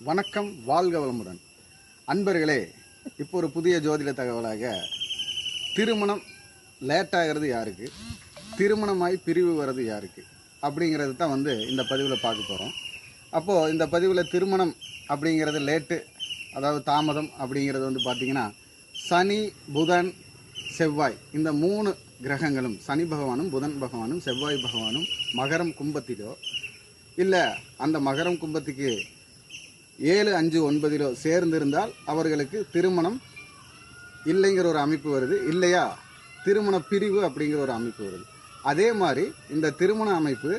வணக்கம், வாழ்க வளமுடன். அன்பர்களே, இப்போ ஒரு புதிய ஜோதிட தகவலாக, திருமணம் லேட் ஆகிறது யாருக்கு, திருமணமாய் பிரிவு வர்றது யாருக்கு அப்படிங்கிறது தான் இந்த பதிவில் பார்க்க போகிறோம். அப்போது இந்த பதிவில் திருமணம் அப்படிங்கிறது லேட்டு, அதாவது தாமதம் அப்படிங்கிறது பார்த்திங்கன்னா, சனி, புதன், செவ்வாய் இந்த 3 கிரகங்களும், சனி பகவானும் புதன் பகவானும் செவ்வாய் பகவானும் மகரம் கும்பத்திலோ இல்லை அந்த மகரம் கும்பத்துக்கு 7, 5, 9 சேர்ந்திருந்தால் அவர்களுக்கு திருமணம் இல்லைங்கிற ஒரு அமைப்பு வருது, இல்லையா திருமண பிரிவு அப்படிங்கிற ஒரு அமைப்பு வருது. அதே மாதிரி இந்த திருமண அமைப்பு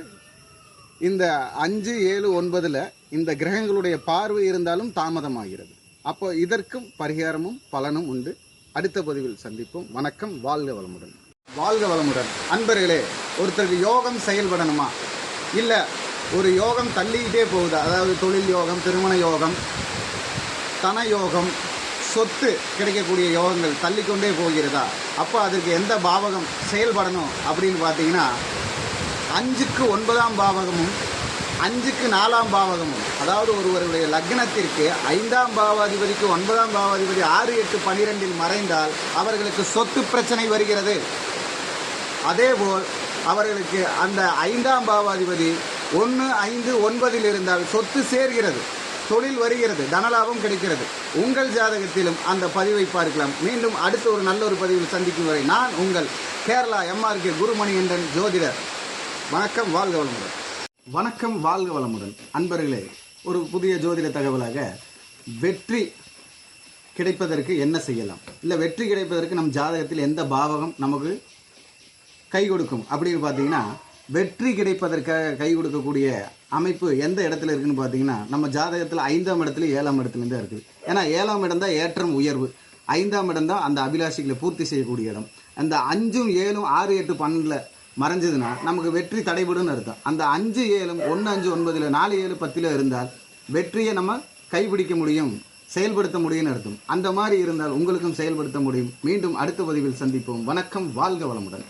இந்த 5, 7, 9 இந்த கிரகங்களுடைய பார்வை இருந்தாலும் தாமதமாகிறது. அப்போ இதற்கும் பரிகாரமும் பலனும் உண்டு. அடுத்த பதிவில் சந்திப்போம். வணக்கம், வாழ்க வளமுடன். வாழ்க வளமுடன். அன்பர்களே, ஒருத்தருக்கு யோகம் செயல்படணுமா, இல்லை ஒரு யோகம் தள்ளிக்கிட்டே போகுதா, அதாவது தொழில் யோகம், திருமண யோகம், தன யோகம், சொத்து கிடைக்கக்கூடிய யோகங்கள் தள்ளிக்கொண்டே போகிறதா, அப்போ அதற்கு எந்த பாவகம் செயல்படணும் அப்படின்னு பார்த்தீங்கன்னா, 5க்கு 9ஆம் பாவகமும் 5க்கு 4ஆம் பாவகமும், அதாவது ஒருவருடைய லக்னத்திற்கு 5ஆம் பாவாதிபதிக்கு 9ஆம் பாவாதிபதி 6, 8, 12 மறைந்தால் அவர்களுக்கு சொத்து பிரச்சனை வருகிறது. அதேபோல் அவர்களுக்கு அந்த 5ஆம் பாவாதிபதி 1, 5, 9 இருந்தால் சொத்து சேர்கிறது, தொழில் வருகிறது, தனலாபம் கிடைக்கிறது. உங்கள் ஜாதகத்திலும் அந்த பதிவை பார்க்கலாம். மீண்டும் அடுத்த ஒரு நல்ல ஒரு பதிவில் சந்திக்கும் வரை நான் உங்கள் கேரளா MRK குருமணிகண்டன் ஜோதிடர். வணக்கம், வாழ்க வளமுடன். வணக்கம், வாழ்க வளமுடன். அன்பர்களே, ஒரு புதிய ஜோதிட தகவலாக, வெற்றி கிடைப்பதற்கு என்ன செய்யலாம், இல்லை வெற்றி கிடைப்பதற்கு நம் ஜாதகத்தில் எந்த பாவகம் நமக்கு கை கொடுக்கும் அப்படின்னு பார்த்தீங்கன்னா, வெற்றி கிடைப்பதற்காக கை கொடுக்கக்கூடிய அமைப்பு எந்த இடத்துல இருக்குன்னு பார்த்தீங்கன்னா, நம்ம ஜாதகத்தில் 5ஆம் இடத்துல 7ஆம் இடத்துலேருந்து இருக்குது. ஏன்னா 7ஆம் இடம் தான் ஏற்றம் உயர்வு, 5ஆம் இடம் தான் அந்த அபிலாஷைகளை பூர்த்தி செய்யக்கூடிய இடம். அந்த 5, 7, 6, 8, 12 மறைஞ்சதுன்னா நமக்கு வெற்றி தடைபடுன்னு அர்த்தம். அந்த 5, 7, 1, 5, 9, 4, 7, 10 இருந்தால் வெற்றியை நம்ம கைப்பிடிக்க முடியும், செயல்படுத்த முடியும்னு அர்த்தம். அந்த மாதிரி இருந்தால் உங்களுக்கும் செயல்படுத்த முடியும். மீண்டும் அடுத்த பதிவில் சந்திப்போம். வணக்கம், வாழ்க வளமுடன்.